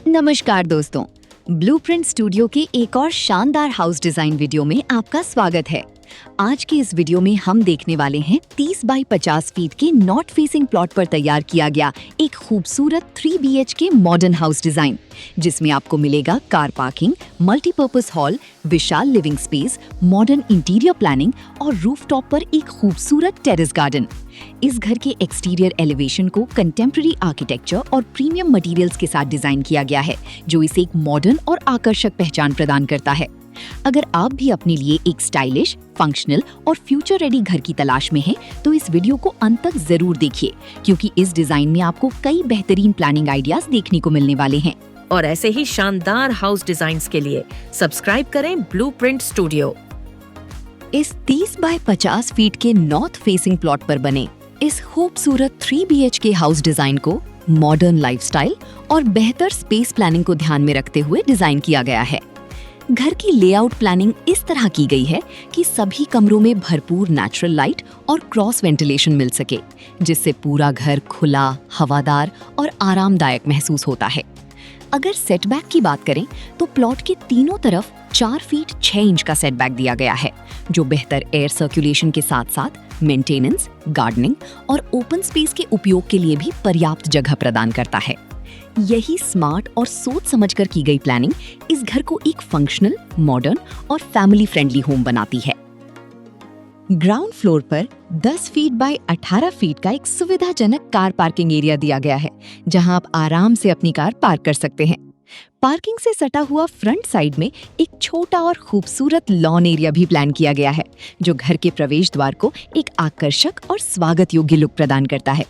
नमस्कार दोस्तों, blueprint studio के एक और शानदार हाउस डिजाइन वीडियो में आपका स्वागत है। आज के इस वीडियो में हम देखने वाले हैं 30 बाई 50 फीट के नॉर्थ फेसिंग प्लॉट पर तैयार किया गया एक खूबसूरत 3 BHK मॉडर्न हाउस डिजाइन, जिसमें आपको मिलेगा कार पार्किंग, मल्टीपर्पज हॉल, विशाल living space, modern interior planning और रूफटॉप पर एक खूबसूरत टेरेस गार्डन। इस घर के एक्सटीरियर एलिवेशन को कंटेम्प्रेरी आर्किटेक्चर और प्रीमियम मटेरियल्स के साथ डिजाइन किया गया है, जो इसे एक मॉडर्न और आकर्षक पहचान प्रदान करता है। अगर आप भी अपने लिए एक स्टाइलिश, फंक्शनल और फ्यूचर रेडी घर की तलाश में हैं, तो इस वीडियो को अंत तक जरूर देखिए, क्योंकि इस डिजाइन में आपको कई बेहतरीन प्लानिंग आइडियाज देखने को मिलने वाले हैं। और ऐसे ही शानदार हाउस डिजाइन्स के लिए सब्सक्राइब करें ब्लूप्रिंट स्टूडियो। इस 30 बाय 50 फीट के नॉर्थ फेसिंग प्लॉट पर बने इस खूबसूरत 3 BHK हाउस डिजाइन को मॉडर्न लाइफस्टाइल और बेहतर स्पेस प्लानिंग को ध्यान में रखते हुए डिजाइन किया गया है। घर की लेआउट प्लानिंग इस तरह की गई है कि सभी कमरों में भरपूर नेचुरल लाइट और क्रॉस वेंटिलेशन मिल सके, जिससे पूरा घर खुला, हवादार और आरामदायक महसूस होता है। अगर सेटबैक की बात करें तो प्लॉट के तीनों तरफ 4 फीट 6 इंच का सेटबैक दिया गया है, जो बेहतर एयर सर्कुलेशन के साथ साथ मेंटेनेंस, गार्डनिंग और ओपन स्पेस के उपयोग के लिए भी पर्याप्त जगह प्रदान करता है। यही स्मार्ट और सोच समझकर की गई प्लानिंग इस घर को एक फंक्शनल, मॉडर्न और फैमिली फ्रेंडली होम बनाती है। ग्राउंड फ्लोर पर 10 फीट बाय 18 फीट का एक सुविधाजनक कार पार्किंग एरिया दिया गया है, जहां आप आराम से अपनी कार पार्क कर सकते हैं। पार्किंग से सटा हुआ फ्रंट साइड में एक छोटा और खूबसूरत लॉन एरिया भी प्लान किया गया है, जो घर के प्रवेश द्वार को एक आकर्षक और स्वागत योग्य लुक प्रदान करता है।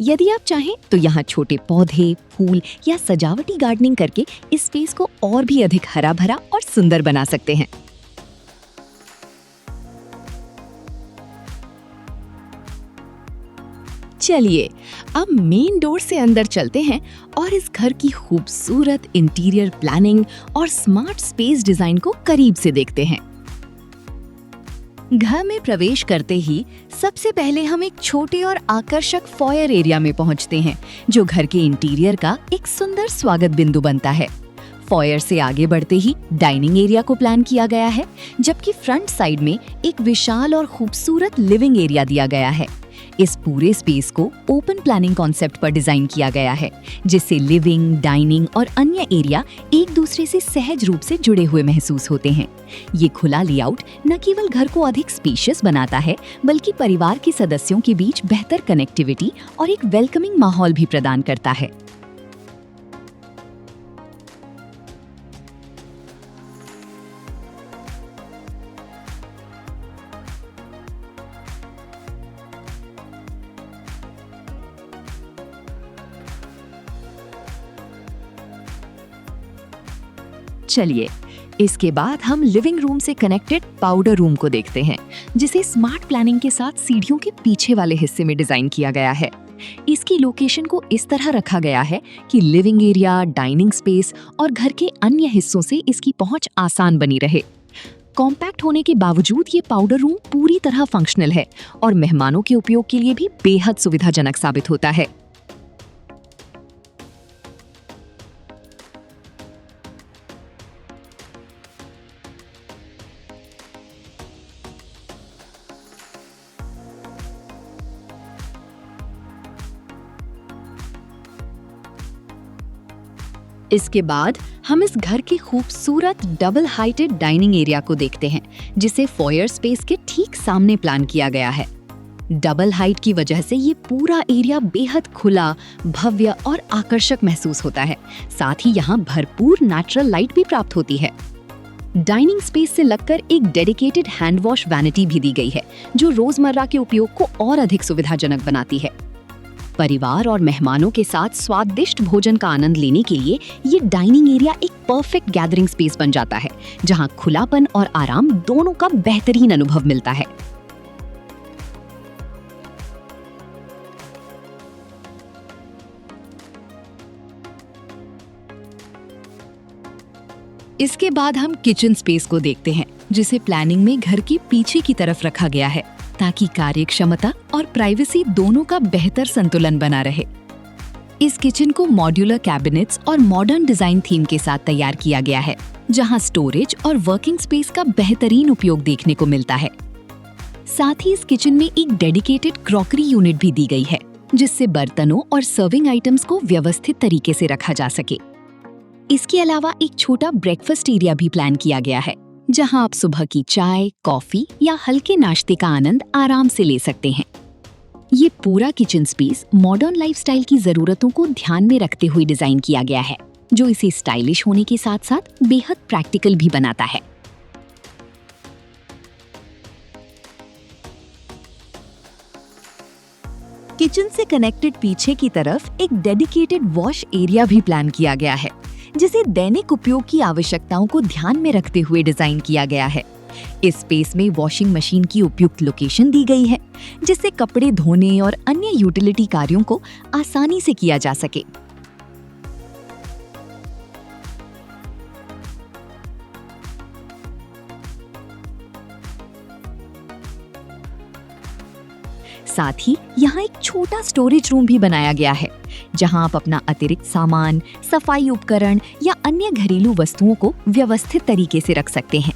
यदि आप चाहें तो यहाँ छोटे पौधे, फूल या सजावटी गार्डनिंग करके इस स्पेस को और भी अधिक हरा भरा और सुंदर बना सकते हैं। चलिए अब मेन डोर से अंदर चलते हैं और इस घर की खूबसूरत इंटीरियर प्लानिंग और स्मार्ट स्पेस डिजाइन को करीब से देखते हैं। घर में प्रवेश करते ही सबसे पहले हम एक छोटे और आकर्षक फॉयर एरिया में पहुंचते हैं, जो घर के इंटीरियर का एक सुंदर स्वागत बिंदु बनता है। फॉयर से आगे बढ़ते ही डाइनिंग एरिया को प्लान किया गया है, जबकि फ्रंट साइड में एक विशाल और खूबसूरत लिविंग एरिया दिया गया है। इस पूरे स्पेस को ओपन प्लानिंग कॉन्सेप्ट पर डिजाइन किया गया है, जिससे लिविंग, डाइनिंग और अन्य एरिया एक दूसरे से सहज रूप से जुड़े हुए महसूस होते हैं। ये खुला लेआउट न केवल घर को अधिक स्पेशियस बनाता है, बल्कि परिवार के सदस्यों के बीच बेहतर कनेक्टिविटी और एक वेलकमिंग माहौल भी प्रदान करता है। चलिए इसके बाद हम लिविंग रूम से कनेक्टेड पाउडर रूम को देखते हैं, जिसे स्मार्ट प्लानिंग के साथ सीढ़ियों के पीछे वाले हिस्से में डिजाइन किया गया है। इसकी लोकेशन को इस तरह रखा गया है कि लिविंग एरिया, डाइनिंग स्पेस और घर के अन्य हिस्सों से इसकी पहुंच आसान बनी रहे। कॉम्पैक्ट होने के बावजूद ये पाउडर रूम पूरी तरह फंक्शनल है और मेहमानों के उपयोग के लिए भी बेहद सुविधाजनक साबित होता है। इसके बाद हम इस घर की खूबसूरत डबल हाइटेड डाइनिंग एरिया को देखते हैं, जिसे फॉयर स्पेस के ठीक सामने प्लान किया गया है। डबल हाइट की वजह से ये पूरा एरिया बेहद खुला, भव्य और आकर्षक महसूस होता है। साथ ही यहाँ भरपूर नेचुरल लाइट भी प्राप्त होती है। डाइनिंग स्पेस से लगकर एक डेडिकेटेड हैंड वॉश वैनिटी भी दी गई है, जो रोजमर्रा के उपयोग को और अधिक सुविधाजनक बनाती है। परिवार और मेहमानों के साथ स्वादिष्ट भोजन का आनंद लेने के लिए ये डाइनिंग एरिया एक परफेक्ट गैदरिंग स्पेस बन जाता है, जहां खुलापन और आराम दोनों का बेहतरीन अनुभव मिलता है। इसके बाद हम किचन स्पेस को देखते हैं, जिसे प्लानिंग में घर के पीछे की तरफ रखा गया है, ताकि कार्यक्षमता और प्राइवेसी दोनों का बेहतर संतुलन बना रहे। इस किचन को मॉड्यूलर कैबिनेट्स और मॉडर्न डिजाइन थीम के साथ तैयार किया गया है, जहां स्टोरेज और वर्किंग स्पेस का बेहतरीन उपयोग देखने को मिलता है। साथ ही इस किचन में एक डेडिकेटेड क्रॉकरी यूनिट भी दी गई है, जिससे बर्तनों और सर्विंग आइटम्स को व्यवस्थित तरीके से रखा जा सके। इसके अलावा एक छोटा ब्रेकफास्ट एरिया भी प्लान किया गया है, जहां आप सुबह की चाय, कॉफी या हल्के नाश्ते का आनंद आराम से ले सकते हैं। ये पूरा किचन स्पेस मॉडर्न लाइफस्टाइल की जरूरतों को ध्यान में रखते हुए डिजाइन किया गया है, जो इसे स्टाइलिश होने के साथ साथ बेहद प्रैक्टिकल भी बनाता है। किचन से कनेक्टेड पीछे की तरफ एक डेडिकेटेड वॉश एरिया भी प्लान किया गया है, जिसे दैनिक उपयोग की आवश्यकताओं को ध्यान में रखते हुए डिजाइन किया गया है। इस स्पेस में वॉशिंग मशीन की उपयुक्त लोकेशन दी गई है, जिससे कपड़े धोने और अन्य यूटिलिटी कार्यों को आसानी से किया जा सके। साथ ही यहाँ एक छोटा स्टोरेज रूम भी बनाया गया है, जहाँ आप अपना अतिरिक्त सामान, सफाई उपकरण या अन्य घरेलू वस्तुओं को व्यवस्थित तरीके से रख सकते हैं।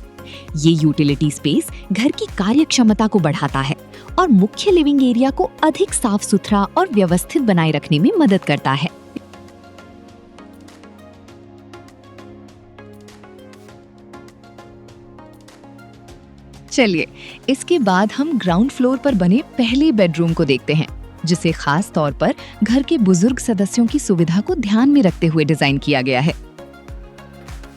ये यूटिलिटी स्पेस घर की कार्यक्षमता को बढ़ाता है और मुख्य लिविंग एरिया को अधिक साफ सुथरा और व्यवस्थित बनाए रखने में मदद करता है। चलिए, इसके बाद हम ग्राउंड फ्लोर पर बने पहले बेडरूम को देखते हैं, जिसे खास तौर पर घर के बुजुर्ग सदस्यों की सुविधा को ध्यान में रखते हुए डिजाइन किया गया है।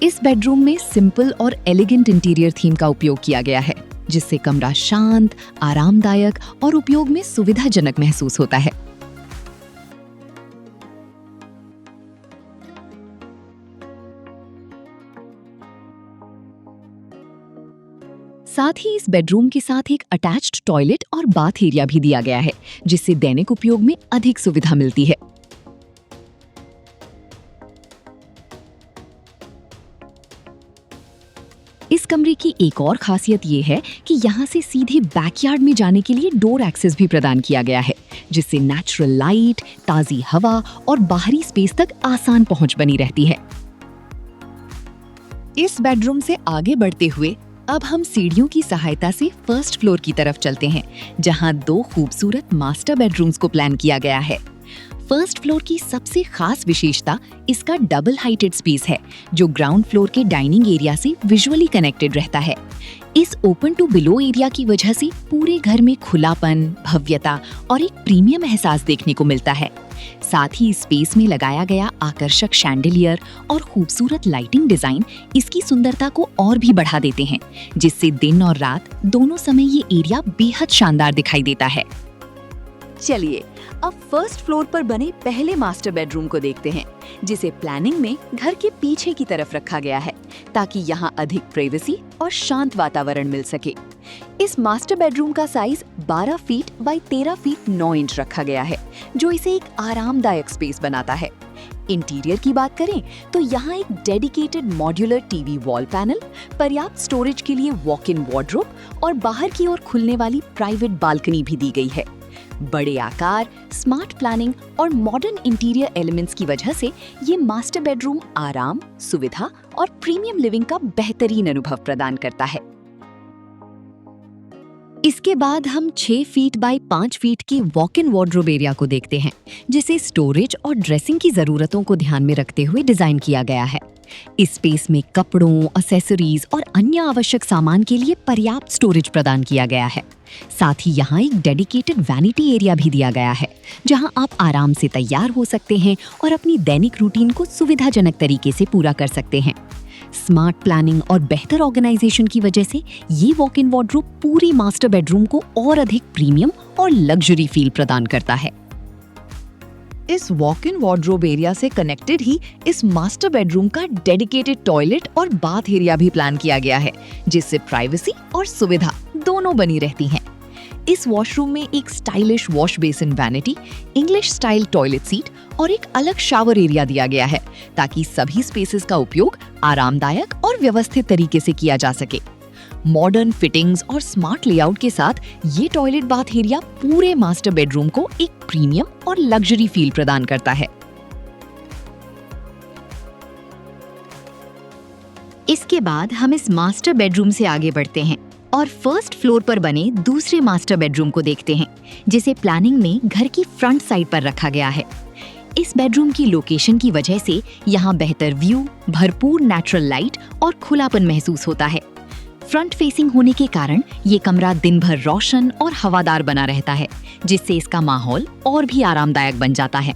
इस बेडरूम में सिंपल और एलिगेंट इंटीरियर थीम का उपयोग किया गया है, जिससे कमरा शांत, आरामदायक और उपयोग में सुविधाजनक महसूस होता है। साथ ही इस बेडरूम के साथ एक अटैच्ड टॉयलेट और बाथ एरिया भी दिया गया है, जिससे दैनिक उपयोग में अधिक सुविधा मिलती है। इस कमरे की एक और खासियत ये है कि यहाँ से सीधे बैकयार्ड में जाने के लिए डोर एक्सेस भी प्रदान किया गया है, जिससे नेचुरल लाइट, ताजी हवा और बाहरी स्पेस तक आसान पहुंच बनी रहती है। इस बेडरूम से आगे बढ़ते हुए अब हम सीढ़ियों की सहायता से फर्स्ट फ्लोर की तरफ चलते हैं, जहां 2 खूबसूरत मास्टर बेडरूम्स को प्लान किया गया है। फर्स्ट फ्लोर की सबसे खास विशेषता इसका डबल हाइटेड स्पेस है, जो ग्राउंड फ्लोर के डाइनिंग एरिया से विजुअली कनेक्टेड रहता है। इस ओपन टू बिलो एरिया की वजह से पूरे घर में खुलापन, भव्यता और एक प्रीमियम एहसास देखने को मिलता है। साथ ही स्पेस में लगाया गया आकर्षक शैंडलियर और खूबसूरत लाइटिंग डिजाइन इसकी सुंदरता को और भी बढ़ा देते हैं, जिससे दिन और रात दोनों समय ये एरिया बेहद शानदार दिखाई देता है। चलिए, अब फर्स्ट फ्लोर पर बने पहले मास्टर बेडरूम को देखते हैं, जिसे प्लानिंग में घर के पीछे की तरफ रखा गया है, ताकि यहाँ अधिक प्राइवेसी और शांत वातावरण मिल सके। इस मास्टर बेडरूम का size 12 feet by 13 feet 9 inch रखा गया है, जो इसे एक आरामदायक स्पेस बनाता है। इंटीरियर की बात करें तो यहाँ एक dedicated modular TV wall panel, पर्याप्त स्टोरेज के लिए वॉक इन वार्डरोब और बाहर की ओर खुलने वाली प्राइवेट बालकनी भी दी गई है। बड़े आकार, स्मार्ट प्लानिंग और मॉडर्न इंटीरियर एलिमेंट्स की वजह से ये मास्टर बेडरूम आराम, सुविधा और प्रीमियम लिविंग का बेहतरीन अनुभव प्रदान करता है। इसके बाद हम 6 फीट बाय 5 फीट के वॉक इन वार्डरोब एरिया को देखते हैं, जिसे स्टोरेज और ड्रेसिंग की जरूरतों को ध्यान में रखते हुए डिजाइन किया गया है। इस स्पेस में कपड़ों, एक्सेसरीज और अन्य आवश्यक सामान के लिए पर्याप्त स्टोरेज प्रदान किया गया है। साथ ही यहाँ एक डेडिकेटेड वैनिटी एरिया भी दिया गया है, जहाँ आप आराम से तैयार हो सकते हैं और अपनी दैनिक रूटीन को सुविधाजनक तरीके से पूरा कर सकते हैं। स्मार्ट प्लानिंग और बेहतर ऑर्गेनाइजेशन की वजह से ये वॉक इन वार्डरोब पूरी मास्टर बेडरूम को और अधिक प्रीमियम और लग्जरी फील प्रदान करता है। इस वॉक इन वार्डरोब एरिया से कनेक्टेड ही इस मास्टर बेडरूम का डेडिकेटेड टॉयलेट और बाथ एरिया भी प्लान किया गया है, जिससे प्राइवेसी और सुविधा दोनों बनी रहती हैं। इस वॉशरूम में एक stylish wash basin vanity, English style toilet seat और एक अलग शावर एरिया दिया गया है, ताकि सभी स्पेसेस का उपयोग आरामदायक और व्यवस्थित तरीके से किया जा सके। मॉडर्न फिटिंग्स और स्मार्ट लेआउट के साथ ये टॉयलेट बाथ एरिया पूरे मास्टर बेडरूम को एक प्रीमियम और लग्जरी फील प्रदान करता है। इसके बाद हम इस मास्टर बेडरूम से आगे बढ़ते हैं और फर्स्ट फ्लोर पर बने दूसरे मास्टर बेडरूम को देखते हैं, जिसे प्लानिंग में घर की फ्रंट साइड पर रखा गया है। इस बेडरूम की लोकेशन की वजह से यहाँ बेहतर व्यू, भरपूर नेचुरल लाइट और खुलापन महसूस होता है। फ्रंट फेसिंग होने के कारण ये कमरा दिन भर रोशन और हवादार बना रहता है, जिससे इसका माहौल और भी आरामदायक बन जाता है।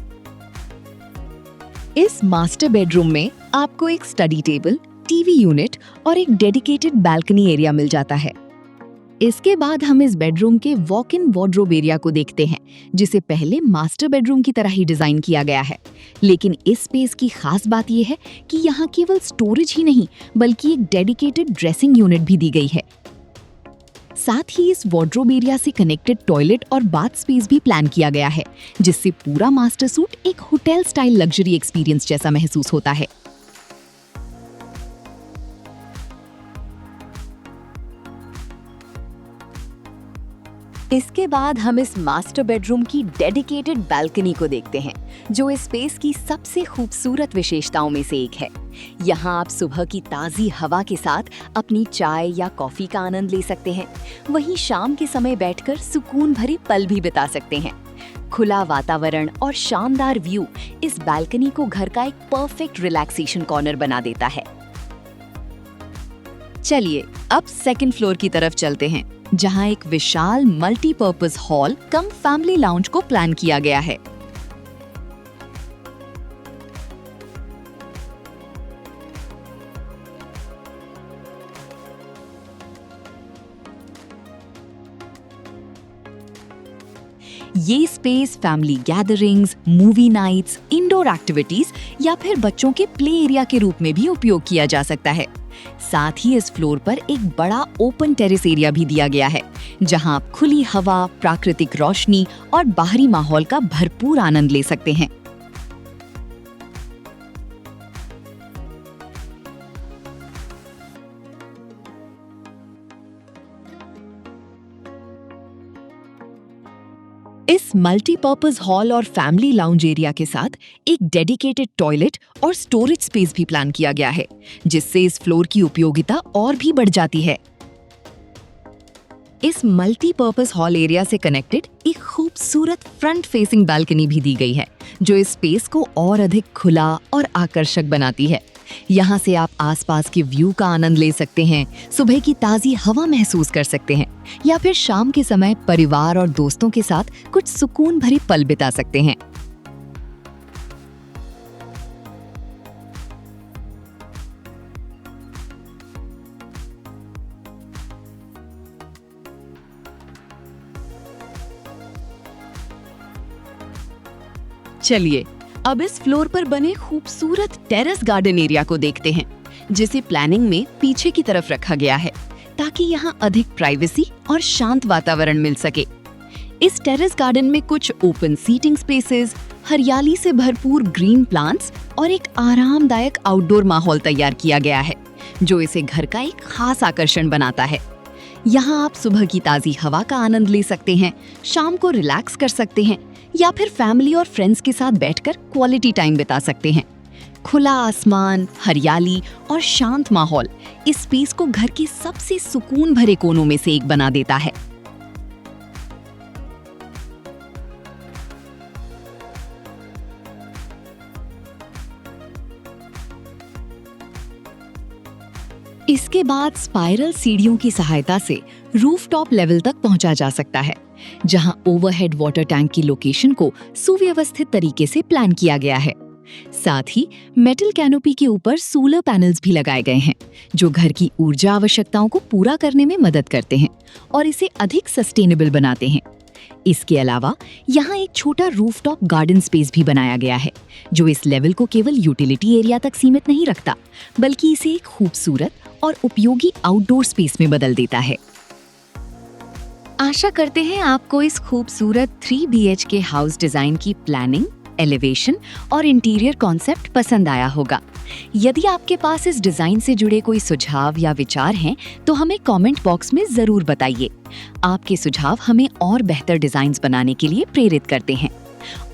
इस मास्टर बेडरूम में आपको एक स्टडी टेबल, टीवी यूनिट और एक डेडिकेटेड बालकनी एरिया मिल जाता है। इसके बाद हम इस बेडरूम के वॉक इन वार्डरोब एरिया को देखते हैं, जिसे पहले मास्टर बेडरूम की तरह ही डिजाइन किया गया है। लेकिन इस स्पेस की खास बात यह है कि यहाँ केवल स्टोरेज ही नहीं, बल्कि एक डेडिकेटेड ड्रेसिंग यूनिट भी दी गई है। साथ ही इस वार्डरोब एरिया से कनेक्टेड टॉयलेट और बाथ स्पेस भी प्लान किया गया है, जिससे पूरा मास्टर सूट एक होटल स्टाइल लग्जरी एक्सपीरियंस जैसा महसूस होता है। इसके बाद हम इस मास्टर बेडरूम की डेडिकेटेड बालकनी को देखते हैं, जो इस स्पेस की सबसे खूबसूरत विशेषताओं में से एक है। यहाँ आप सुबह की ताज़ी हवा के साथ अपनी चाय या कॉफ़ी का आनंद ले सकते हैं। वहीं शाम के समय बैठकर सुकून भरे पल भी बिता सकते हैं। खुला वातावरण और शानदार व्यू इस बालकनी को घर का एक परफेक्ट रिलैक्सेशन कॉर्नर बना देता है। चलिए अब सेकंड फ्लोर की तरफ चलते हैं, जहां एक विशाल multipurpose hall cum family lounge को प्लान किया गया है। ये space family gatherings, movie nights, indoor activities या फिर बच्चों के प्ले एरिया के रूप में भी उपयोग किया जा सकता है। साथ ही इस फ्लोर पर एक बड़ा ओपन टेरेस एरिया भी दिया गया है, जहां आप खुली हवा, प्राकृतिक रोशनी और बाहरी माहौल का भरपूर आनंद ले सकते हैं। इस मल्टीपर्पज हॉल और फैमिली लाउंज एरिया के साथ एक डेडिकेटेड टॉयलेट और स्टोरेज स्पेस भी प्लान किया गया है, जिससे इस फ्लोर की उपयोगिता और भी बढ़ जाती है। इस मल्टीपर्पज हॉल एरिया से कनेक्टेड एक खूबसूरत फ्रंट फेसिंग बालकनी भी दी गई है, जो इस स्पेस को और अधिक खुला और आकर्षक बनाती है। यहाँ से आप आसपास के व्यू का आनंद ले सकते हैं, सुबह की ताज़ी हवा महसूस कर सकते हैं या फिर शाम के समय परिवार और दोस्तों के साथ कुछ सुकून भरे पल बिता सकते हैं। चलिए अब इस फ्लोर पर बने खूबसूरत टेरेस गार्डन एरिया को देखते हैं, जिसे प्लानिंग में पीछे की तरफ रखा गया है, ताकि यहाँ अधिक प्राइवेसी और शांत वातावरण मिल सके। इस टेरेस गार्डन में कुछ ओपन सीटिंग स्पेसेस, हरियाली से भरपूर ग्रीन प्लांट्स और एक आरामदायक आउटडोर माहौल तैयार किया गया है, जो इसे घर का एक खास आकर्षण बनाता है। यहाँ आप सुबह की ताज़ी हवा का आनंद ले सकते हैं, शाम को रिलैक्स कर सकते हैं या फिर फैमिली और फ्रेंड्स के साथ बैठकर क्वालिटी टाइम बिता सकते हैं। खुला आसमान, हरियाली और शांत माहौल इस स्पेस को घर के सबसे सुकून भरे कोनों में से एक बना देता है। इसके बाद स्पाइरल सीढ़ियों की सहायता से रूफटॉप लेवल तक पहुंचा जा सकता है, जहां ओवरहेड वाटर टैंक की लोकेशन को सुव्यवस्थित तरीके से प्लान किया गया है। साथ ही मेटल कैनोपी के ऊपर सोलर पैनल्स भी लगाए गए हैं, जो घर की ऊर्जा आवश्यकताओं को पूरा करने में मदद करते हैं और इसे अधिक सस्टेनेबल बनाते हैं। इसके अलावा यहाँ एक छोटा रूफटॉप गार्डन स्पेस भी बनाया गया है, जो इस लेवल को केवल यूटिलिटी एरिया तक सीमित नहीं रखता, बल्कि इसे एक खूबसूरत और उपयोगी आउटडोर स्पेस में बदल देता है। आशा करते हैं आपको इस खूबसूरत 3 BHK हाउस डिजाइन की प्लानिंग, एलिवेशन और इंटीरियर कॉन्सेप्ट पसंद आया होगा। यदि आपके पास इस डिजाइन से जुड़े कोई सुझाव या विचार हैं, तो हमें कमेंट बॉक्स में जरूर बताइए। आपके सुझाव हमें और बेहतर डिजाइन्स बनाने के लिए प्रेरित करते हैं।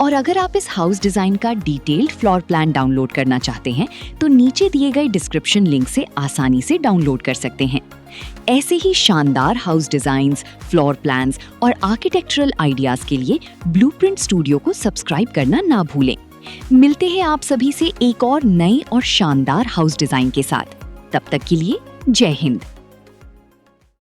और अगर आप इस हाउस डिजाइन का डिटेल्ड फ्लोर प्लान डाउनलोड करना चाहते हैं तो नीचे दिए गए डिस्क्रिप्शन लिंक से आसानी से डाउनलोड कर सकते हैं। ऐसे ही शानदार हाउस डिजाइन्स, फ्लोर प्लान्स और आर्किटेक्चरल आइडियाज के लिए ब्लूप्रिंट स्टूडियो को सब्सक्राइब करना ना भूलें। मिलते हैं आप सभी से एक और नए और शानदार हाउस डिजाइन के साथ। तब तक के लिए जय हिंद।